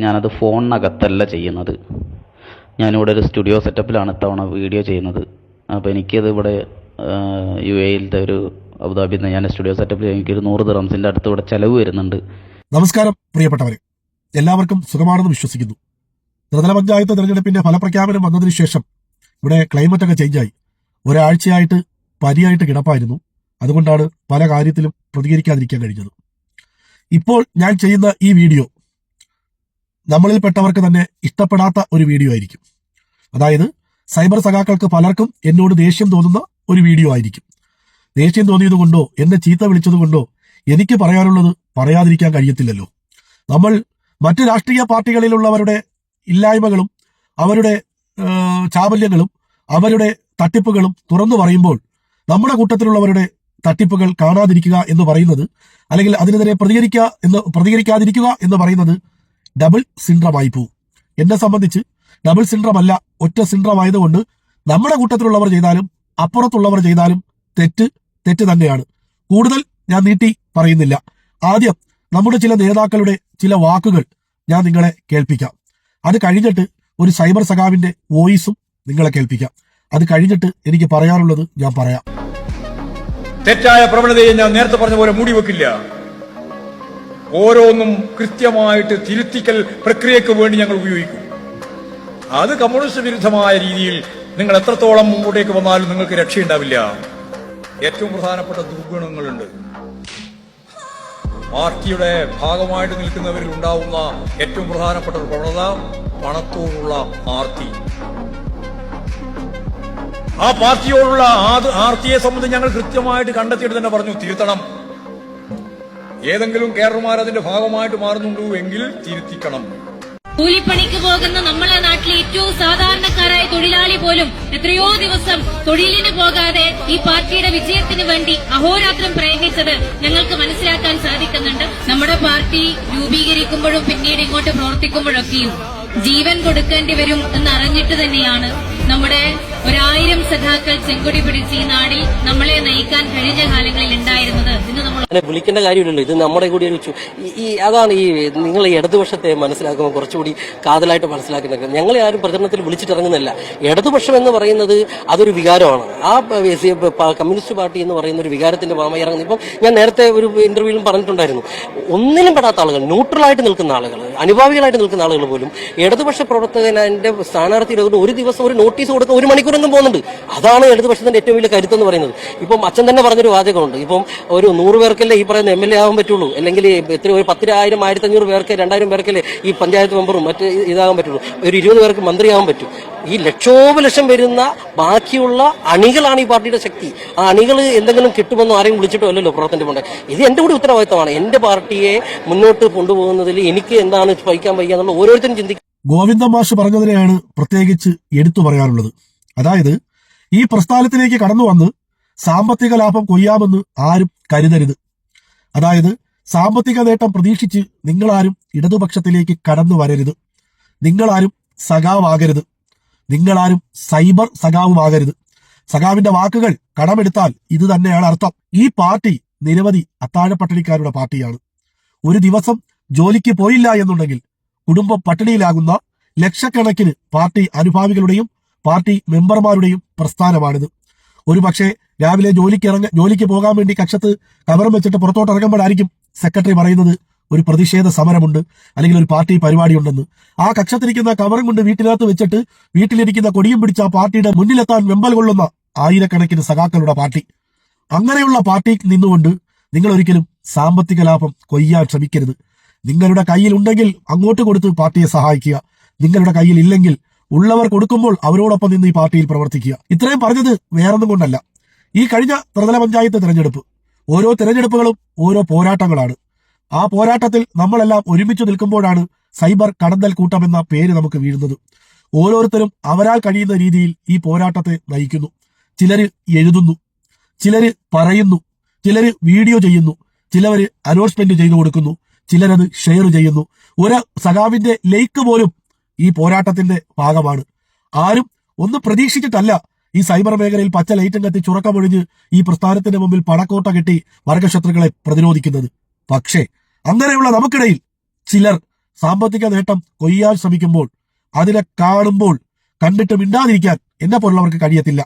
ഞാനത് ഫോണിനകത്തല്ല ചെയ്യുന്നത്. ഞാനിവിടെ ഒരു സ്റ്റുഡിയോ സെറ്റപ്പിലാണ് ഇത്തവണ വീഡിയോ ചെയ്യുന്നത്. അപ്പോൾ എനിക്കത് ഇവിടെ UAE-യിലത്തെ ഒരു അബുദാബിയിൽ നിന്ന് ഞാൻ സ്റ്റുഡിയോ സെറ്റപ്പിൽ എനിക്കൊരു 100 ദിർഹംസിൻ്റെ അടുത്ത് ഇവിടെ ചിലവ് വരുന്നുണ്ട്. നമസ്കാരം പ്രിയപ്പെട്ടവരെ, എല്ലാവർക്കും സുഖമാണെന്ന് വിശ്വസിക്കുന്നു. ത്രിതല പഞ്ചായത്ത് തെരഞ്ഞെടുപ്പിന്റെ ഫലപ്രഖ്യാപനം വന്നതിന് ശേഷം ഇവിടെ ക്ലൈമറ്റൊക്കെ ചേഞ്ചായി. ഒരാഴ്ചയായിട്ട് പനിയായിട്ട് കിടപ്പായിരുന്നു. അതുകൊണ്ടാണ് പല കാര്യത്തിലും പ്രതികരിക്കാതിരിക്കാൻ കഴിഞ്ഞത്. ഇപ്പോൾ ഞാൻ ചെയ്യുന്ന ഈ വീഡിയോ നമ്മളിൽപ്പെട്ടവർക്ക് തന്നെ ഇഷ്ടപ്പെടാത്ത ഒരു വീഡിയോ ആയിരിക്കും. അതായത് സൈബർ സഖാക്കൾക്ക് പലർക്കും എന്നോട് ദേഷ്യം തോന്നുന്ന ഒരു വീഡിയോ ആയിരിക്കും. ദേഷ്യം തോന്നിയത് കൊണ്ടോ എന്നെ ചീത്ത വിളിച്ചത് കൊണ്ടോ എനിക്ക് പറയാനുള്ളത് പറയാതിരിക്കാൻ കഴിയത്തില്ലല്ലോ. നമ്മൾ മറ്റു രാഷ്ട്രീയ പാർട്ടികളിലുള്ളവരുടെ ഇല്ലായ്മകളും അവരുടെ ചാബല്യങ്ങളും അവരുടെ തട്ടിപ്പുകളും തുറന്നു പറയുമ്പോൾ നമ്മുടെ കൂട്ടത്തിലുള്ളവരുടെ തട്ടിപ്പുകൾ കാണാതിരിക്കുക എന്ന് പറയുന്നത്, അല്ലെങ്കിൽ അതിനെതിരെ പ്രതികരിക്കാതിരിക്കുക എന്ന് പറയുന്നത് ഡബിൾ സിൻഡ്രമായി പോവും. എന്നെ സംബന്ധിച്ച് ഡബിൾ സിൻഡ്രം അല്ല, ഒറ്റ സിൻഡ്രം ആയതുകൊണ്ട് നമ്മുടെ കൂട്ടത്തിലുള്ളവർ ചെയ്താലും അപ്പുറത്തുള്ളവർ ചെയ്താലും തെറ്റ് തന്നെയാണ്. കൂടുതൽ ഞാൻ നീട്ടി പറയുന്നില്ല. ആദ്യം നമ്മുടെ ചില നേതാക്കളുടെ ചില വാക്കുകൾ ഞാൻ നിങ്ങളെ കേൾപ്പിക്കാം. അത് കഴിഞ്ഞിട്ട് ഒരു സൈബർ സഖാവിന്റെ വോയിസും നിങ്ങളെ കേൾപ്പിക്കാം. അത് കഴിഞ്ഞിട്ട് എനിക്ക് പറയാനുള്ളത് ഞാൻ പറയാം. തെറ്റായ പ്രവണതയെ ഞാൻ നേരത്തെ പറഞ്ഞ പോലെ മൂടിവെക്കില്ല. ഓരോന്നും കൃത്യമായിട്ട് തിരുത്തിക്കൽ പ്രക്രിയക്ക് വേണ്ടി ഞങ്ങൾ ഉപയോഗിക്കും. അത് കമ്മ്യൂണിസ്റ്റ് വിരുദ്ധമായ രീതിയിൽ നിങ്ങൾ എത്രത്തോളം മുമ്പോട്ടേക്ക് വന്നാലും നിങ്ങൾക്ക് രക്ഷയുണ്ടാവില്ല. ഏറ്റവും പ്രധാനപ്പെട്ട ദുർഗുണങ്ങളുണ്ട്. പാർട്ടിയുടെ ഭാഗമായിട്ട് നിൽക്കുന്നവരിൽ ഉണ്ടാവുന്ന ഏറ്റവും പ്രധാനപ്പെട്ട ഒരു പ്രവണത പണത്തോടുള്ള ആർത്തി. ആ പാർട്ടിയോടുള്ള ആർത്തിയെ സംബന്ധിച്ച് ഞങ്ങൾ കൃത്യമായിട്ട് കണ്ടെത്തിയിട്ട് തന്നെ പറഞ്ഞു, തിരുത്തണം. ഏതെങ്കിലും കേഡർമാർ അതിന്റെ ഭാഗമായിട്ട് മാറുന്നുണ്ടോ എങ്കിൽ തിരുത്തിക്കണം. കൂലിപ്പണിക്ക് പോകുന്ന നമ്മളെ നാട്ടിലെ ഏറ്റവും സാധാരണക്കാരായ തൊഴിലാളി പോലും എത്രയോ ദിവസം തൊഴിലിന് പോകാതെ ഈ പാർട്ടിയുടെ വിജയത്തിന് വേണ്ടി അഹോരാത്രം പ്രയത്നിച്ചത് ഞങ്ങൾക്ക് മനസ്സിലാക്കാൻ സാധിക്കുന്നുണ്ട്. നമ്മുടെ പാർട്ടി രൂപീകരിക്കുമ്പോഴും പിന്നീട് ഇങ്ങോട്ട് പ്രവർത്തിക്കുമ്പോഴൊക്കെയും ജീവൻ കൊടുക്കേണ്ടി വരും എന്നറിഞ്ഞിട്ട് തന്നെയാണ് നമ്മുടെ 1000 സഖാക്കൾ ചെങ്കൊടി പിടിച്ച് ഈ നാടിൽ നമ്മളെ നയിക്കാൻ കഴിഞ്ഞ കാലങ്ങളിൽ ഉണ്ടായിരുന്നത്. ഇന്ന് നമ്മൾ വിളിക്കേണ്ട കാര്യമില്ലല്ലോ. ഇത് നമ്മുടെ കൂടി അതാണ് ഈ നിങ്ങൾ ഇടതുപക്ഷത്തെ മനസ്സിലാക്കുമ്പോൾ കുറച്ചുകൂടി കാതലായിട്ട് മനസ്സിലാക്കുന്നത്. ഞങ്ങളെ ആരും പ്രചരണത്തിൽ വിളിച്ചിട്ടിറങ്ങുന്നില്ല. ഇടതുപക്ഷം എന്ന് പറയുന്നത് അതൊരു വികാരമാണ്. ആ കമ്മ്യൂണിസ്റ്റ് പാർട്ടി എന്ന് പറയുന്ന ഒരു വികാരത്തിന്റെ ഭാഗമായി ഇറങ്ങുന്നത്. ഇപ്പം ഞാൻ നേരത്തെ ഒരു ഇന്റർവ്യൂവിലും പറഞ്ഞിട്ടുണ്ടായിരുന്നു, ഒന്നിനും പെടാത്ത ആളുകൾ, ന്യൂട്രലായിട്ട് നിൽക്കുന്ന ആളുകൾ, അനുഭാവികളായിട്ട് നിൽക്കുന്ന ആളുകൾ പോലും ഇടതുപക്ഷ പ്രവർത്തകന്റെ സ്ഥാനാർത്ഥിയുടെ ഒരു ദിവസം ഒരു നോട്ടീസ് കൊടുക്കാൻ 1 മണിക്കൂറെങ്കിലും പോകുന്നുണ്ട്. അതാണ് ഇടതുപക്ഷത്തിന്റെ ഏറ്റവും വലിയ കരുത്ത് എന്ന് പറയുന്നത്. ഇപ്പം അച്ഛൻ തന്നെ പറഞ്ഞൊരു വാചകമുണ്ട്, ഇപ്പം ഒരു 100 പേർക്കല്ലേ ഈ പറയുന്ന MLA ആകാൻ പറ്റുള്ളൂ, അല്ലെങ്കിൽ ഒരു 10,000 1500 പേർക്ക് 2000 പേർക്കല്ലേ ഈ പഞ്ചായത്ത് മെമ്പറും മറ്റ് ഇതാകാൻ പറ്റുള്ളൂ, ഒരു 20 പേർക്ക് മന്ത്രിയാകാൻ പറ്റും. ഈ ലക്ഷോപലക്ഷം വരുന്ന ബാക്കിയുള്ള അണികളാണ് ഈ പാർട്ടിയുടെ ശക്തി. ആ അണികൾ എന്തെങ്കിലും കിട്ടുമെന്നോ ആരെയും വിളിച്ചിട്ടോ അല്ലല്ലോ പ്രവർത്തനം കൊണ്ട്. ഇത് എന്റെ കൂടി ഉത്തരവാദിത്തമാണ്. എന്റെ പാർട്ടിയെ മുന്നോട്ട് കൊണ്ടുപോകുന്നതിൽ എനിക്ക് എന്താണ് വഹിക്കാൻ വയ്യ എന്നുള്ള ഓരോരുത്തരും ചിന്തിക്കും. ഗോവിന്ദ മാഷ് പറഞ്ഞതിനെയാണ് പ്രത്യേകിച്ച് എടുത്തു പറയാനുള്ളത്. അതായത് ഈ പ്രസ്ഥാനത്തിലേക്ക് കടന്നു വന്ന് സാമ്പത്തിക ലാഭം കൊയ്യാമെന്ന് ആരും കരുതരുത്. അതായത് സാമ്പത്തിക നേട്ടം പ്രതീക്ഷിച്ച് നിങ്ങളാരും ഇടതുപക്ഷത്തിലേക്ക് കടന്നു വരരുത്. നിങ്ങളാരും സഖാവാകരുത്. നിങ്ങളാരും സൈബർ സഖാവുമാകരുത്. സഖാവിന്റെ വാക്കുകൾ കടമെടുത്താൽ ഇത് തന്നെയാണ് അർത്ഥം. ഈ പാർട്ടി നിരവധി അത്താഴപ്പട്ടിണിക്കാരുടെ പാർട്ടിയാണ്. ഒരു ദിവസം ജോലിക്ക് പോയില്ല എന്നുണ്ടെങ്കിൽ കുടുംബം പട്ടിണിയിലാകുന്ന ലക്ഷക്കണക്കിന് പാർട്ടി അനുഭാവികളുടെയും പാർട്ടി മെമ്പർമാരുടെയും പ്രസ്ഥാനമാണിത്. ഒരു പക്ഷേ രാവിലെ ജോലിക്ക് പോകാൻ വേണ്ടി കക്ഷത്ത് കവറും വെച്ചിട്ട് പുറത്തോട്ട് ഇറങ്ങുമ്പോഴായിരിക്കും സെക്രട്ടറി പറയുന്നത് ഒരു പ്രതിഷേധ സമരമുണ്ട്, അല്ലെങ്കിൽ ഒരു പാർട്ടി പരിപാടി ഉണ്ടെന്ന്. ആ കക്ഷത്തിരിക്കുന്ന കവറും കൊണ്ട് വീട്ടിനകത്ത് വെച്ചിട്ട് വീട്ടിലിരിക്കുന്ന കൊടിയും പിടിച്ച ആ പാർട്ടിയുടെ മുന്നിലെത്താൻ വെമ്പൽ കൊള്ളുന്ന ആയിരക്കണക്കിന് സഖാക്കളുടെ പാർട്ടി. അങ്ങനെയുള്ള പാർട്ടി നിന്നുകൊണ്ട് നിങ്ങൾ ഒരിക്കലും സാമ്പത്തിക ലാഭം കൊയ്യാൻ ശ്രമിക്കരുത്. നിങ്ങളുടെ കയ്യിൽ ഉണ്ടെങ്കിൽ അങ്ങോട്ട് കൊടുത്ത് പാർട്ടിയെ സഹായിക്കുക. നിങ്ങളുടെ കയ്യിൽ ഇല്ലെങ്കിൽ ഉള്ളവർ കൊടുക്കുമ്പോൾ അവരോടൊപ്പം നിന്ന് ഈ പാർട്ടിയിൽ പ്രവർത്തിക്കുക. ഇത്രയും പറഞ്ഞത് വേറൊന്നും കൊണ്ടല്ല. ഈ കഴിഞ്ഞ ത്രിതല പഞ്ചായത്ത് തെരഞ്ഞെടുപ്പ്, ഓരോ തെരഞ്ഞെടുപ്പുകളും ഓരോ പോരാട്ടങ്ങളാണ്. ആ പോരാട്ടത്തിൽ നമ്മളെല്ലാം ഒരുമിച്ച് നിൽക്കുമ്പോഴാണ് സൈബർ കടന്നൽ കൂട്ടം എന്ന പേര് നമുക്ക് വീഴുന്നത്. ഓരോരുത്തരും അവരാൽ കഴിയുന്ന രീതിയിൽ ഈ പോരാട്ടത്തെ നയിക്കുന്നു. ചിലര് എഴുതുന്നു, ചിലര് പറയുന്നു, ചിലര് വീഡിയോ ചെയ്യുന്നു, ചിലവര് അനൗൺസ്മെന്റ് ചെയ്തു കൊടുക്കുന്നു, ചിലരത് ഷെയർ ചെയ്യുന്നു. ഒരു സഖാവിന്റെ ലൈക്ക് പോലും ഈ പോരാട്ടത്തിന്റെ ഭാഗമാണ്. ആരും ഒന്നും പ്രതീക്ഷിച്ചിട്ടല്ല ഈ സൈബർ മേഖലയിൽ പച്ച ലൈറ്റും കത്തി ചുറക്കമൊഴിഞ്ഞ് ഈ പ്രസ്ഥാനത്തിന്റെ മുമ്പിൽ പടക്കോട്ട കെട്ടി വർഗശത്രുക്കളെ പ്രതിരോധിക്കുന്നത്. പക്ഷേ അങ്ങനെയുള്ള നമുക്കിടയിൽ ചിലർ സാമ്പത്തിക നേട്ടം കൊയ്യാൻ ശ്രമിക്കുമ്പോൾ അതിനെ കാണുമ്പോൾ കണ്ടിട്ട് മിണ്ടാതിരിക്കാൻ എന്നെ പോലുള്ളവർക്ക് കഴിയത്തില്ല.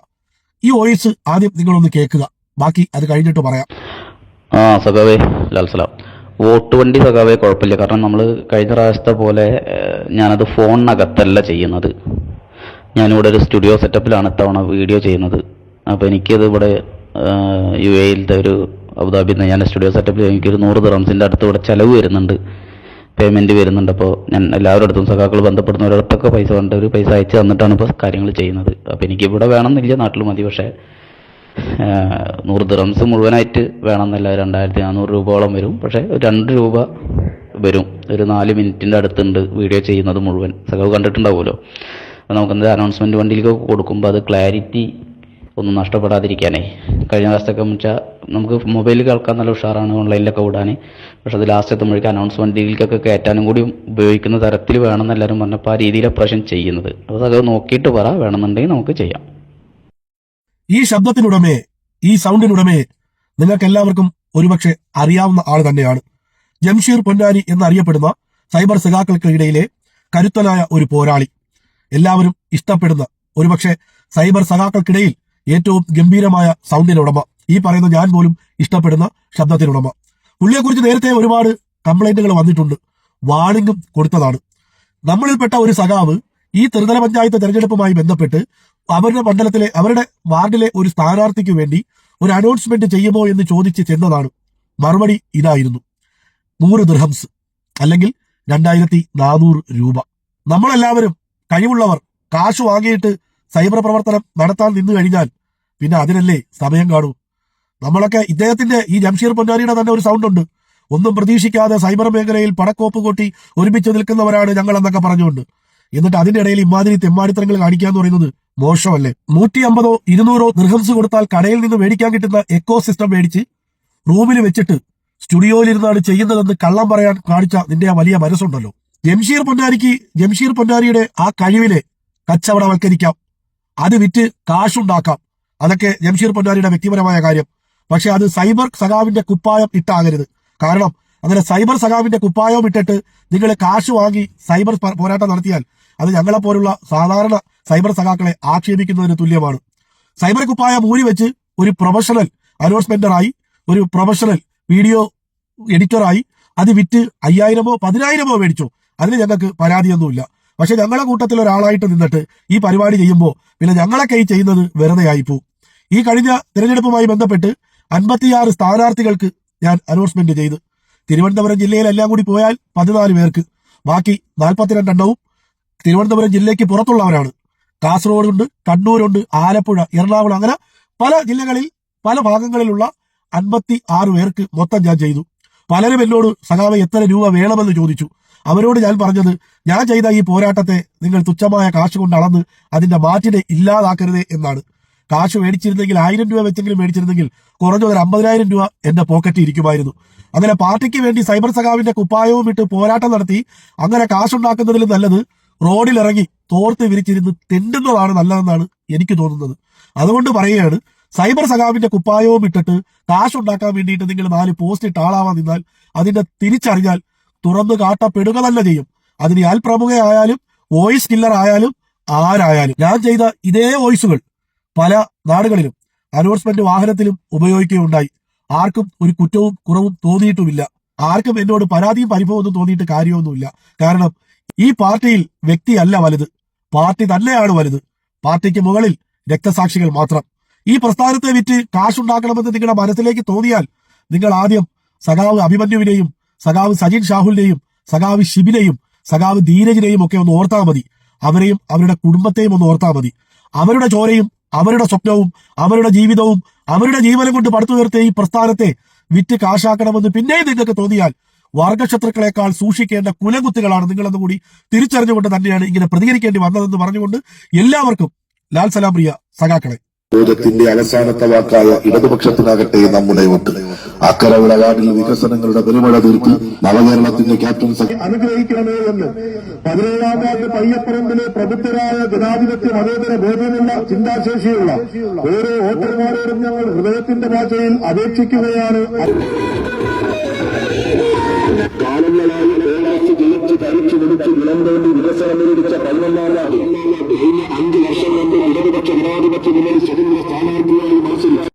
ഈ വോയിസ് ആദ്യം നിങ്ങളൊന്ന് കേൾക്കുക, ബാക്കി അത് കഴിഞ്ഞിട്ട് പറയാം. സഖാവേ ലാൽസലാം. വോട്ട് വണ്ടി സഖാവേ കുഴപ്പമില്ല. കാരണം നമ്മൾ കഴിഞ്ഞ പ്രാവശ്യത്തെ പോലെ ഞാനത് ഫോണിനകത്തല്ല ചെയ്യുന്നത്. ഞാനിവിടെ ഒരു സ്റ്റുഡിയോ സെറ്റപ്പിലാണ് ഇത്തവണ വീഡിയോ ചെയ്യുന്നത്. അപ്പോൾ എനിക്കത് ഇവിടെ UAE-യിലത്തെ ഒരു അബുദാബിയിൽ നിന്ന് ഞാൻ സ്റ്റുഡിയോ സെറ്റപ്പിൽ എനിക്കൊരു 100 ദിർഹംസിൻ്റെ അടുത്ത് ഇവിടെ ചിലവ് വരുന്നുണ്ട്, പേയ്മെൻറ്റ് വരുന്നുണ്ട്. അപ്പോൾ ഞാൻ എല്ലാവരുടെ അടുത്തും സഖാക്കൾ ബന്ധപ്പെടുന്നവരടുത്തൊക്കെ പൈസ കൊണ്ട് ഒരു പൈസ അയച്ച് തന്നിട്ടാണ് ഇപ്പോൾ കാര്യങ്ങൾ ചെയ്യുന്നത്. അപ്പോൾ എനിക്കിവിടെ വേണമെന്നില്ല, നാട്ടിൽ മതി. പക്ഷേ 100 ദിർഹംസ് മുഴുവനായിട്ട് വേണമെന്നല്ല, 2400 രൂപയോളം വരും. പക്ഷേ 2 രൂപ വരും. ഒരു 4 മിനിറ്റിൻ്റെ അടുത്തുണ്ട് വീഡിയോ ചെയ്യുന്നത് മുഴുവൻ. സഖാവ് കണ്ടിട്ടുണ്ടാവുമല്ലോ. അപ്പോൾ നമുക്കെന്താ അനൗൺസ്മെൻറ്റ് വണ്ടിയിലേക്കൊക്കെ കൊടുക്കുമ്പോൾ അത് ക്ലാരിറ്റി ഒന്നും നഷ്ടപ്പെടാതിരിക്കാനേ. കഴിഞ്ഞ പ്രാവശ്യമൊക്കെ വെച്ചാൽ നമുക്ക് മൊബൈലിൽ കേൾക്കാൻ നല്ല ഉഷാറാണ്, ഓൺലൈനിലൊക്കെ വിടാൻ. പക്ഷെ അത് ലാസ്റ്റ് എത്തുമ്പോഴേക്കും അനൗൺസ്മെൻറ്റിലേക്കൊക്കെ കയറ്റാനും കൂടി ഉപയോഗിക്കുന്ന തരത്തിൽ വേണമെന്ന് എല്ലാവരും പറഞ്ഞപ്പോൾ ആ രീതിയിലാണ് പ്രാവശ്യം ചെയ്യുന്നത്. അപ്പോൾ അത് നോക്കിയിട്ട് പറ, വേണമെന്നുണ്ടെങ്കിൽ നമുക്ക് ചെയ്യാം. ഈ ശബ്ദത്തിനുടമേ, ഈ സൗണ്ടിനുടമേ നിങ്ങൾക്ക് എല്ലാവർക്കും ഒരുപക്ഷെ അറിയാവുന്ന ആൾ തന്നെയാണ്. ജംഷീർ പൊന്നാനി എന്നറിയപ്പെടുന്ന സൈബർ സഖാക്കൾക്കിടയിലെ കരുത്തനായ ഒരു പോരാളി, എല്ലാവരും ഇഷ്ടപ്പെടുന്ന, ഒരുപക്ഷെ സൈബർ സഖാക്കൾക്കിടയിൽ ഏറ്റവും ഗംഭീരമായ സൗണ്ടിനുടമ, ഈ പറയുന്ന ഞാൻ പോലും ഇഷ്ടപ്പെടുന്ന ശബ്ദത്തിനുടമ. പുള്ളിയെക്കുറിച്ച് നേരത്തെ ഒരുപാട് കംപ്ലൈന്റുകൾ വന്നിട്ടുണ്ട്, വാണിംഗും കൊടുത്തതാണ്. നമ്മളിൽപ്പെട്ട ഒരു സഖാവ് ഈ ത്രിതല പഞ്ചായത്ത് തെരഞ്ഞെടുപ്പുമായി ബന്ധപ്പെട്ട് അവരുടെ മണ്ഡലത്തിലെ, അവരുടെ വാർഡിലെ ഒരു സ്ഥാനാർത്ഥിക്ക് വേണ്ടി ഒരു അനൗൺസ്മെന്റ് ചെയ്യുമോ എന്ന് ചോദിച്ച് ചെന്നതാണ്. മറുപടി ഇതായിരുന്നു: 100 ദിർഹംസ് അല്ലെങ്കിൽ 2400 രൂപ. നമ്മളെല്ലാവരും കഴിവുള്ളവർ കാശ് വാങ്ങിയിട്ട് സൈബർ പ്രവർത്തനം നടത്താൻ നിന്നു കഴിഞ്ഞാൽ പിന്നെ അതിനല്ലേ സമയം കാണൂ. നമ്മളൊക്കെ ഇദ്ദേഹത്തിന്റെ, ഈ ജംഷീർ പൊന്നാനിയുടെ തന്നെ ഒരു സൗണ്ട് ഉണ്ട്: ഒന്നും പ്രതീക്ഷിക്കാതെ സൈബർ മേഖലയിൽ പടക്കോപ്പ് കൊട്ടി ഒരുമിച്ച് നിൽക്കുന്നവരാണ് ഞങ്ങൾ എന്നൊക്കെ പറഞ്ഞുകൊണ്ട്. എന്നിട്ട് അതിന്റെ ഇടയിൽ ഇമാതിരി തെമ്മാടിത്തരങ്ങൾ കാണിക്കാന്ന് പറയുന്നത് മോശമല്ലേ? 150 200 ദിർഹംസ് കൊടുത്താൽ കടയിൽ നിന്ന് മേടിക്കാൻ കിട്ടുന്ന എക്കോ സിസ്റ്റം മേടിച്ച് റൂമിൽ വെച്ചിട്ട് സ്റ്റുഡിയോയിലിരുന്നാണ് ചെയ്യുന്നതെന്ന് കള്ളം പറയാൻ കാണിച്ച നിന്റെ ആ വലിയ മനസ്സുണ്ടല്ലോ. ജംഷീർ പൊന്നാനിയുടെ ആ കഴിവിനെ കച്ചവടവൽക്കരിക്കാം, അത് വിറ്റ് കാശുണ്ടാക്കാം. അതൊക്കെ ജംഷീർ പൊന്നാനിയുടെ വ്യക്തിപരമായ കാര്യം. പക്ഷെ അത് സൈബർ സഖാവിന്റെ കുപ്പായം ഇട്ടാകരുത്. കാരണം അങ്ങനെ സൈബർ സഖാവിന്റെ കുപ്പായം ഇട്ടിട്ട് നിങ്ങൾ കാശ് വാങ്ങി സൈബർ പോരാട്ടം നടത്തിയാൽ അത് ഞങ്ങളെപ്പോലുള്ള സാധാരണ സൈബർ സഖാക്കളെ ആക്ഷേപിക്കുന്നതിന് തുല്യമാണ്. സൈബർ കുപ്പായം ഊരി വെച്ച് ഒരു പ്രൊഫഷണൽ അനൗൺസ്മെന്ററായി, ഒരു പ്രൊഫഷണൽ വീഡിയോ എഡിറ്ററായി അത് വിറ്റ് 5000-ഓ 10,000-ഓ മേടിച്ചു, അതിന് ഞങ്ങൾക്ക് പരാതിയൊന്നുമില്ല. പക്ഷെ ഞങ്ങളെ കൂട്ടത്തിൽ ഒരാളായിട്ട് നിന്നിട്ട് ഈ പരിപാടി ചെയ്യുമ്പോൾ പിന്നെ ഞങ്ങളൊക്കെ ഈ ചെയ്യുന്നത് വെറുതെ ആയിപ്പോവും. ഈ കഴിഞ്ഞ തിരഞ്ഞെടുപ്പുമായി ബന്ധപ്പെട്ട് 56 സ്ഥാനാർത്ഥികൾക്ക് ഞാൻ അനൗൺസ്മെന്റ് ചെയ്ത്, തിരുവനന്തപുരം ജില്ലയിലെല്ലാം കൂടി പോയാൽ 14 പേർക്ക്, ബാക്കി 42 എണ്ണവും തിരുവനന്തപുരം ജില്ലയ്ക്ക് പുറത്തുള്ളവരാണ്. കാസർഗോഡുണ്ട്, കണ്ണൂരുണ്ട്, ആലപ്പുഴ, എറണാകുളം, അങ്ങനെ പല ജില്ലകളിൽ പല ഭാഗങ്ങളിലുള്ള 56 പേർക്ക് മൊത്തം ഞാൻ ചെയ്തു. പലരും എന്നോട് സഖാവെ എത്ര രൂപ വേണമെന്ന് ചോദിച്ചു. അവരോട് ഞാൻ പറഞ്ഞത്, ഞാൻ ചെയ്ത ഈ പോരാട്ടത്തെ നിങ്ങൾ തുച്ഛമായ കാശ് കൊണ്ട് അളന്ന് അതിന്റെ മാറ്റിനെ ഇല്ലാതാക്കരുതേ എന്നാണ്. കാശ് മേടിച്ചിരുന്നെങ്കിൽ 1000 രൂപ വെച്ചെങ്കിലും മേടിച്ചിരുന്നെങ്കിൽ കുറഞ്ഞത് 50,000 രൂപ എന്റെ പോക്കറ്റിൽ ഇരിക്കുമായിരുന്നു. അങ്ങനെ പാർട്ടിക്ക് വേണ്ടി സൈബർ സഖാവിന്റെ കുപ്പായവും ഇട്ട് പോരാട്ടം നടത്തി അങ്ങനെ കാശുണ്ടാക്കുന്നതിലും നല്ലത് റോഡിലിറങ്ങി തോർത്ത് വിരിച്ചിരുന്ന് തെണ്ടുന്നതാണ് നല്ലതെന്നാണ് എനിക്ക് തോന്നുന്നത്. അതുകൊണ്ട് പറയുകയാണ്, സൈബർ സഖാവിന്റെ കുപ്പായവും ഇട്ടിട്ട് കാശുണ്ടാക്കാൻ വേണ്ടിയിട്ട് നിങ്ങൾ 4 പോസ്റ്റ് ഇട്ട് ആളാവാൻ നിന്നാൽ അതിന്റെ തിരിച്ചറിഞ്ഞാൽ തുറന്നു കാട്ടപ്പെടുക തന്നെ ചെയ്യും. അതിന് ആൽ പ്രമുഖയായാലും വോയിസ് കില്ലർ ആയാലും ആരായാലും. ഞാൻ ചെയ്ത ഇതേ വോയിസുകൾ പല നാടുകളിലും അനൗൺസ്മെന്റ് വാഹനത്തിലും ഉപയോഗിക്കുകയുണ്ടായി. ആർക്കും ഒരു കുറ്റവും കുറവും തോന്നിയിട്ടുമില്ല. ആർക്കും എന്നോട് പരാതിയും പരിഭവമൊന്നും തോന്നിയിട്ട് കാര്യമൊന്നുമില്ല. കാരണം ഈ പാർട്ടിയിൽ വ്യക്തിയല്ല വലുത്, പാർട്ടി തന്നെയാണ് വലുത്. പാർട്ടിക്ക് മുകളിൽ രക്തസാക്ഷികൾ മാത്രം. ഈ പ്രസ്ഥാനത്തെ വിറ്റ് കാശുണ്ടാക്കണമെന്ന് നിങ്ങളുടെ മനസ്സിലേക്ക് തോന്നിയാൽ നിങ്ങൾ ആദ്യം സഖാവ് അഭിമന്യുവിനെയും സഖാവ് സജിൻ ഷാഹുലിനെയും സഖാവ് ഷിബിനെയും സഖാവ് ധീരജിനെയും ഒക്കെ ഒന്ന് ഓർത്താൽ മതി. അവരെയും അവരുടെ കുടുംബത്തെയും ഒന്ന് ഓർത്താൽ മതി. അവരുടെ ചോരയും അവരുടെ സ്വപ്നവും അവരുടെ ജീവിതവും അവരുടെ ജീവനം കൊണ്ട് പടുത്തുയർത്തിയ ഈ പ്രസ്ഥാനത്തെ വിറ്റ് കാശാക്കണമെന്ന് പിന്നെയും നിങ്ങൾക്ക് തോന്നിയാൽ വർഗശത്രുക്കളെക്കാൾ സൂക്ഷിക്കേണ്ട കുലകുത്തുകളാണ് നിങ്ങളെന്ന് കൂടി തിരിച്ചറിഞ്ഞുകൊണ്ട് തന്നെയാണ് ഇങ്ങനെ പ്രതികരിക്കേണ്ടി വന്നതെന്ന് പറഞ്ഞുകൊണ്ട് എല്ലാവർക്കും ലാൽ സലാം പ്രിയ സഖാക്കളെ. ത്തിന്റെ അവസാനത്തെ വാക്കായ ഇടതുപക്ഷത്തിനാകട്ടെ നമ്മുടെ വോട്ട്. അക്കരവിള വാർഡിൽ വികസനങ്ങളുടെ പെരുമഴ തീർത്ത് നവകേരളത്തിന്റെ ക്യാപ്റ്റൻ അനുഗ്രഹിക്കണമേ എന്ന് 17-ാം വാർഡ് പയ്യപ്പറമ്പിലെ പ്രബുദ്ധരായ ജനാധിപത്യ മതേതര ബോധമുള്ള ചിന്താശേഷിയുള്ള ഓരോ വോട്ടർമാരോടും ഞങ്ങൾ ഹൃദയത്തിന്റെ ഭാഷയിൽ അപേക്ഷിക്കുകയാണ്. കാലങ്ങളായി ജയിച്ചു മാത്രമല്ല 5 വർഷം കൊണ്ട് ഇടതുപക്ഷ ജനാധിപത്യ മുന്നണി സ്വതന്ത്ര സ്ഥാനാർത്ഥിയായി മനസ്സിലാക്കി